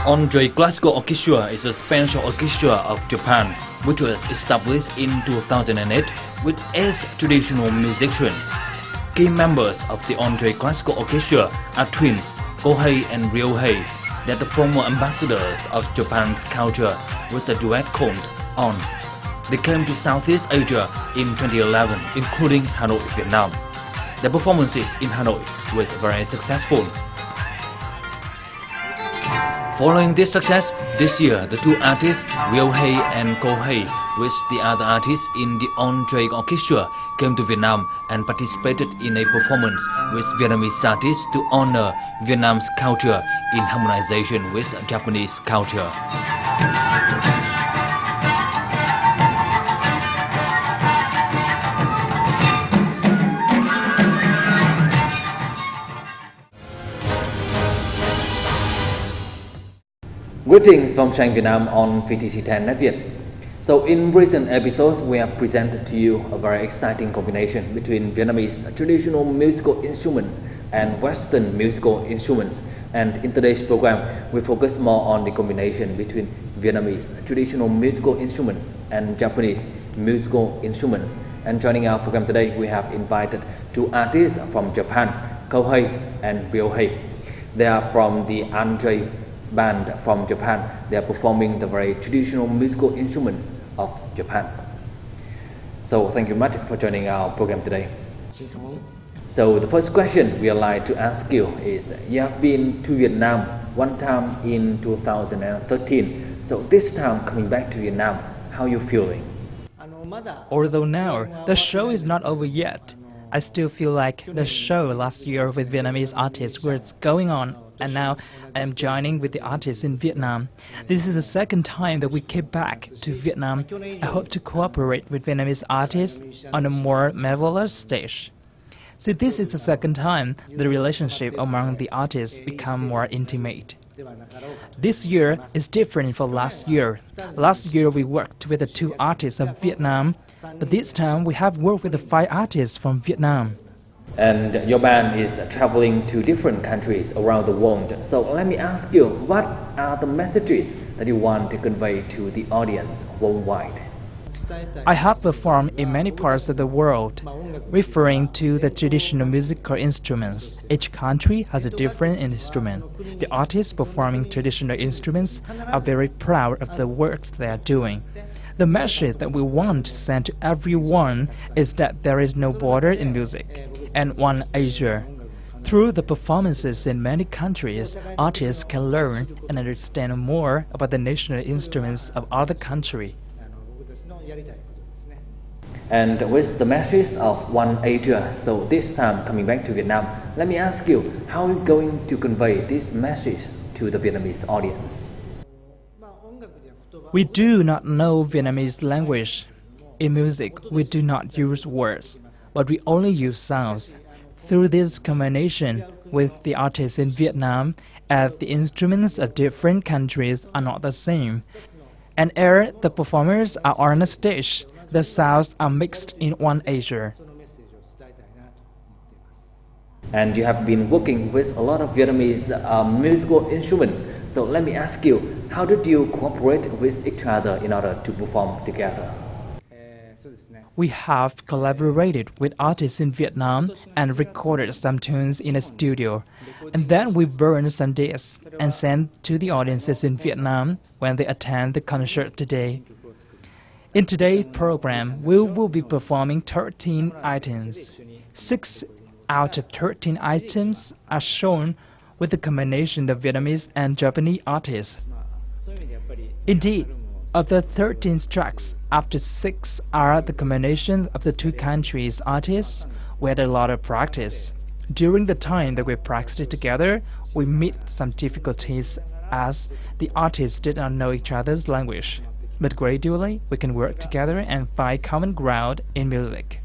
Andre Classical Orchestra is a special orchestra of Japan, which was established in 2008 with 8 traditional musicians. Key members of the Andre Classical Orchestra are twins Kohei and Ryohei. They are the former ambassadors of Japan's culture with a duet called On. They came to Southeast Asia in 2011, including Hanoi, Vietnam. Their performances in Hanoi was very successful. Following this success, this year the two artists Ryohei and Kohei with the other artists in the Andre Orchestra came to Vietnam and participated in a performance with Vietnamese artists to honor Vietnam's culture in harmonization with Japanese culture. Greetings from Vngn on VTC10 Netviet. So in recent episodes we have presented to you a very exciting combination between Vietnamese traditional musical instruments and Western musical instruments, and in today's program we focus more on the combination between Vietnamese traditional musical instruments and Japanese musical instruments. And joining our program today we have invited two artists from Japan, Kohei and Ryohei. They are from the Andre band from Japan. They are performing the very traditional musical instruments of Japan. So thank you much for joining our program today. So the first question we would like to ask you is, you have been to Vietnam one time in 2013. So this time coming back to Vietnam, how are you feeling? Although now the show is not over yet, I still feel like the show last year with Vietnamese artists was going on, and now I am joining with the artists in Vietnam. This is the second time that we came back to Vietnam. I hope to cooperate with Vietnamese artists on a more marvelous stage. So this is the second time the relationship among the artists become more intimate. This year is different from last year. Last year we worked with the two artists of Vietnam, but this time we have worked with the 5 artists from Vietnam. And your band is traveling to different countries around the world. So let me ask you, what are the messages that you want to convey to the audience worldwide? I have performed in many parts of the world, referring to the traditional musical instruments. Each country has a different instrument. The artists performing traditional instruments are very proud of the works they are doing. The message that we want to send to everyone is that there is no border in music, and one Asia. Through the performances in many countries, artists can learn and understand more about the national instruments of other countries. And with the message of One Asia, so this time coming back to Vietnam, let me ask you, how are you going to convey this message to the Vietnamese audience? We do not know Vietnamese language. In music, we do not use words, but we only use sounds. Through this combination with the artists in Vietnam, as the instruments of different countries are not the same, and ere the performers are on a stage, the sounds are mixed in One Asia. And you have been working with a lot of Vietnamese musical instruments. So let me ask you, how did you cooperate with each other in order to perform together? We have collaborated with artists in Vietnam and recorded some tunes in a studio. And then we burned some discs and sent to the audiences in Vietnam when they attend the concert today. In today's program, we will be performing 13 items. 6 out of 13 items are shown with the combination of Vietnamese and Japanese artists. Indeed, of the 13 tracks, after 6 are the combination of the two countries' artists, we had a lot of practice. During the time that we practiced together, we met some difficulties as the artists did not know each other's language. But gradually, we can work together and find common ground in music.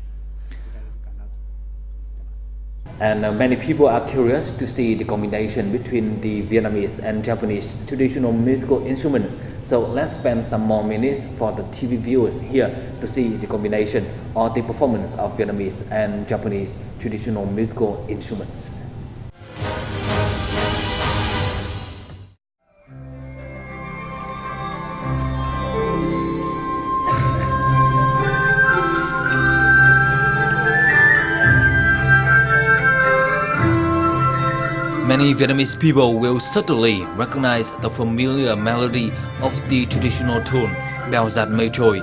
And many people are curious to see the combination between the Vietnamese and Japanese traditional musical instruments. So let's spend some more minutes for the TV viewers here to see the combination or the performance of Vietnamese and Japanese traditional musical instruments. Many Vietnamese people will certainly recognize the familiar melody of the traditional tune Bèo Giặt Mây Trôi.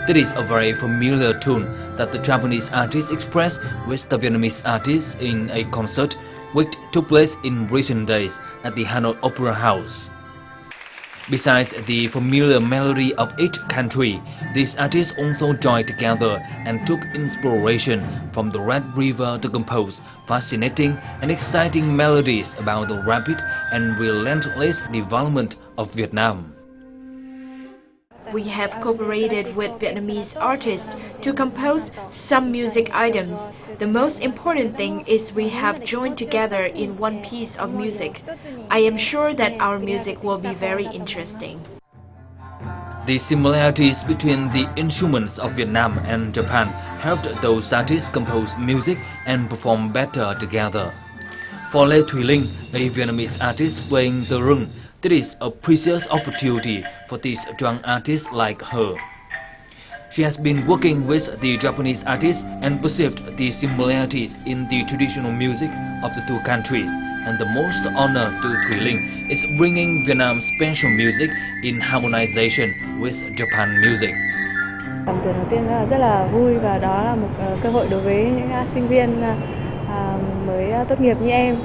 That is a very familiar tune that the Japanese artists expressed with the Vietnamese artists in a concert which took place in recent days at the Hanoi Opera House. Besides the familiar melody of each country, these artists also joined together and took inspiration from the Red River to compose fascinating and exciting melodies about the rapid and relentless development of Vietnam. We have cooperated with Vietnamese artists to compose some music items. The most important thing is we have joined together in one piece of music. I am sure that our music will be very interesting. The similarities between the instruments of Vietnam and Japan helped those artists compose music and perform better together. For Lê Thùy Linh, a Vietnamese artist playing the rung, that is a precious opportunity for these young artists like her. She has been working with the Japanese artists and perceived the similarities in the traditional music of the two countries. And the most honor to Thùy Linh is bringing Vietnam's special music in harmonization with Japan music. Cảm tưởng đầu tiên rất là vui và đó là một cơ hội đối với những sinh viên mới tốt nghiệp như em.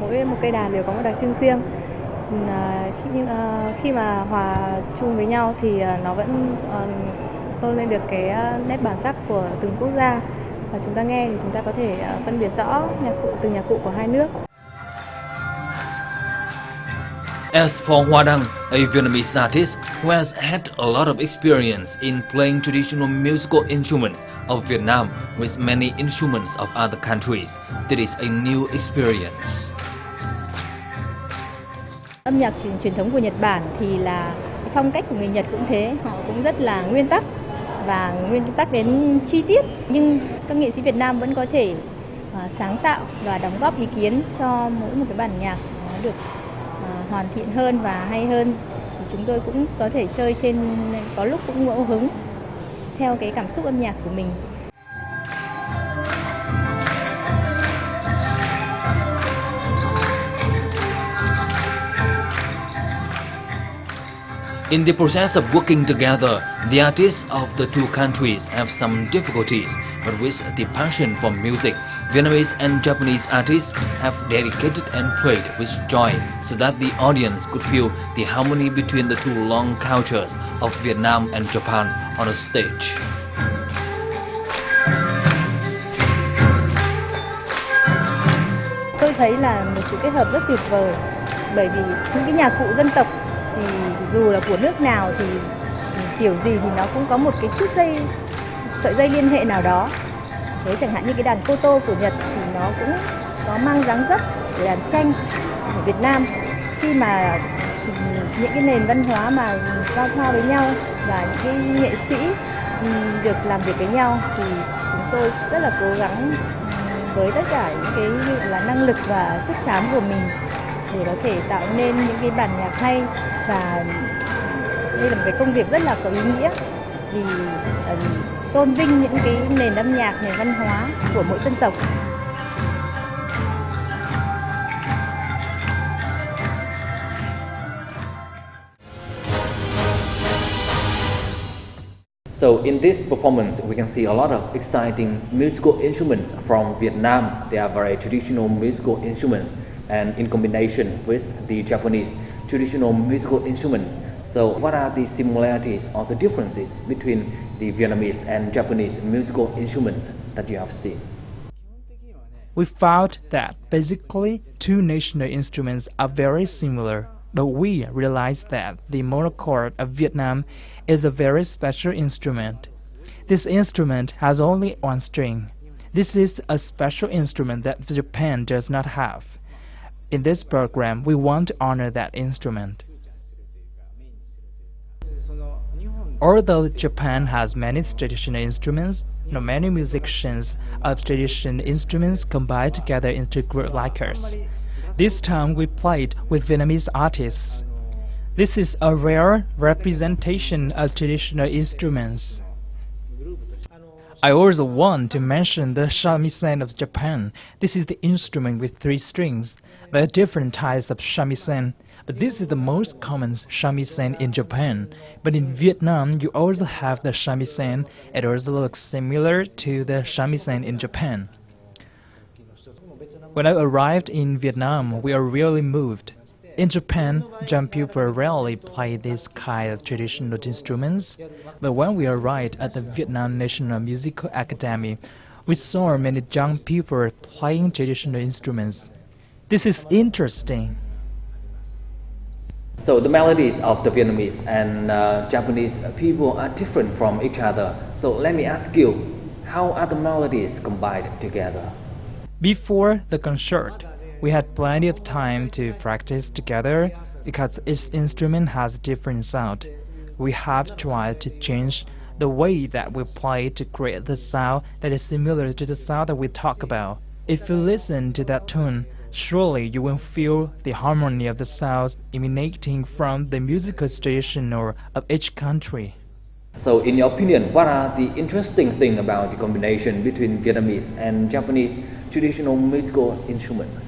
Mỗi một cây đàn đều có một đặc trưng riêng. Khi mà hòa chung với nhau thì nó vẫn tôn lên được cái nét bản sắc của từng quốc gia, và chúng ta nghe thì chúng ta có thể phân biệt rõ từng nhạc cụ của hai nước. As for Hoa Đăng, a Vietnamese artist who has had a lot of experience in playing traditional musical instruments of Vietnam with many instruments of other countries, that is a new experience. Âm nhạc truyền thống của Nhật Bản thì là phong cách của người Nhật cũng thế, họ cũng rất là nguyên tắc và nguyên tắc đến chi tiết, nhưng các nghệ sĩ Việt Nam vẫn có thể sáng tạo và đóng góp ý kiến cho mỗi một cái bản nhạc nó được hoàn thiện hơn và hay hơn. Thì chúng tôi cũng có thể chơi có lúc cũng ngẫu hứng theo cái cảm xúc âm nhạc của mình. In the process of working together, the artists of the two countries have some difficulties, but with the passion for music, Vietnamese and Japanese artists have dedicated and played with joy so that the audience could feel the harmony between the two long cultures of Vietnam and Japan on a stage. Tôi thấy là một sự kết hợp rất tuyệt vời, bởi vì những cái nhạc cụ dân tộc thì dù là của nước nào thì kiểu gì thì nó cũng có một cái chút sợi dây liên hệ nào đó. Thế chẳng hạn như cái đàn koto của Nhật thì nó cũng có mang dáng dấp của đàn tranh của Việt Nam. Khi mà những cái nền văn hóa mà giao thoa với nhau và những cái nghệ sĩ được làm việc với nhau thì chúng tôi rất là cố gắng với tất cả những cái là năng lực và sức sáng của mình để có thể tạo nên những cái bản nhạc hay. Và đây là một cái công việc rất là có ý nghĩa vì tôn vinh những cái nền âm nhạc, nền văn hóa của mỗi dân tộc. So in this performance, we can see a lot of exciting musical instruments from Vietnam. They are very traditional musical instruments, and in combination with the Japanese traditional musical instruments. So what are the similarities or the differences between the Vietnamese and Japanese musical instruments that you have seen? We found that basically two national instruments are very similar, but we realized that the monochord of Vietnam is a very special instrument. This instrument has only one string. This is a special instrument that Japan does not have. In this program, we want to honor that instrument. Although Japan has many traditional instruments, not many musicians of traditional instruments combine together into group like us. This time we played with Vietnamese artists. This is a rare representation of traditional instruments. I also want to mention the shamisen of Japan. This is the instrument with 3 strings. There are different types of shamisen, but this is the most common shamisen in Japan. But in Vietnam, you also have the shamisen. It also looks similar to the shamisen in Japan. When I arrived in Vietnam, we are really moved. In Japan, young people rarely play this kind of traditional instruments, but when we arrived at the Vietnam National Musical Academy, we saw many young people playing traditional instruments. This is interesting. So the melodies of the Vietnamese and Japanese people are different from each other. So let me ask you, how are the melodies combined together? Before the concert, we had plenty of time to practice together because each instrument has a different sound. We have tried to change the way that we play to create the sound that is similar to the sound that we talk about. If you listen to that tune, surely you will feel the harmony of the sounds emanating from the musical tradition of each country. So in your opinion, what are the interesting things about the combination between Vietnamese and Japanese traditional musical instruments?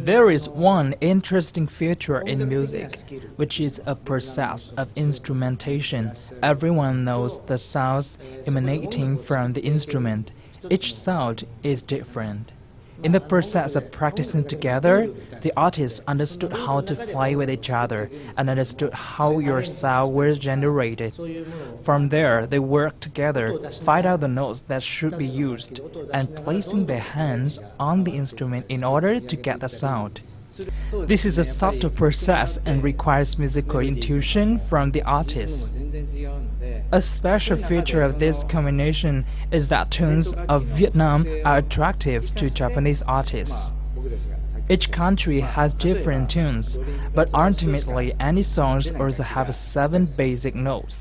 There is one interesting feature in music, which is a process of instrumentation. Everyone knows the sounds emanating from the instrument. Each sound is different. In the process of practicing together, the artists understood how to play with each other and understood how your sound was generated. From there, they worked together, find out the notes that should be used, and placing their hands on the instrument in order to get the sound. This is a subtle process and requires musical intuition from the artists. A special feature of this combination is that tunes of Vietnam are attractive to Japanese artists. Each country has different tunes, but ultimately any songs also have 7 basic notes.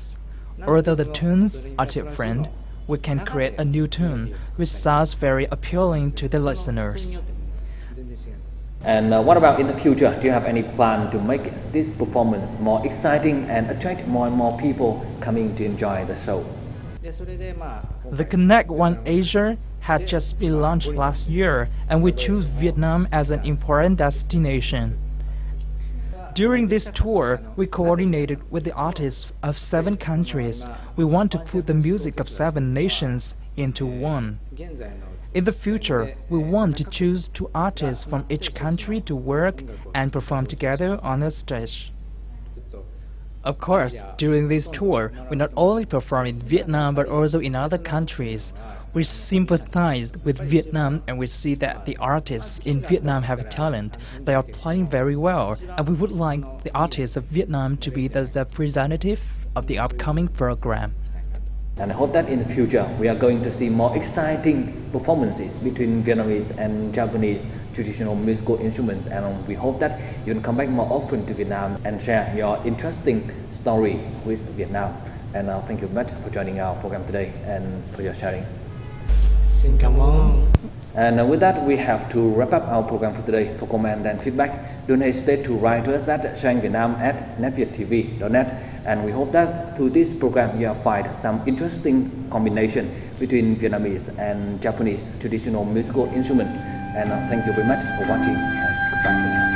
Although the tunes are different, we can create a new tune which sounds very appealing to the listeners. And what about in the future? Do you have any plan to make this performance more exciting and attract more and more people coming to enjoy the show? The Connect One Asia had just been launched last year, and we chose Vietnam as an important destination. During this tour, we coordinated with the artists of 7 countries. We want to put the music of 7 nations into one. In the future, we want to choose 2 artists from each country to work and perform together on the stage. Of course, during this tour, we not only perform in Vietnam but also in other countries. We sympathize with Vietnam and we see that the artists in Vietnam have talent. They are playing very well, and we would like the artists of Vietnam to be the representative of the upcoming program. And I hope that in the future we are going to see more exciting performances between Vietnamese and Japanese traditional musical instruments, and we hope that you can come back more often to Vietnam and share your interesting stories with Vietnam. And thank you very much for joining our program today and for your sharing. And with that, we have to wrap up our program for today. For comment and feedback, don't hesitate to write to us at shangvietnam@netvietTV.net. And we hope that through this program you have find some interesting combination between Vietnamese and Japanese traditional musical instruments. And thank you very much for watching, and goodbye.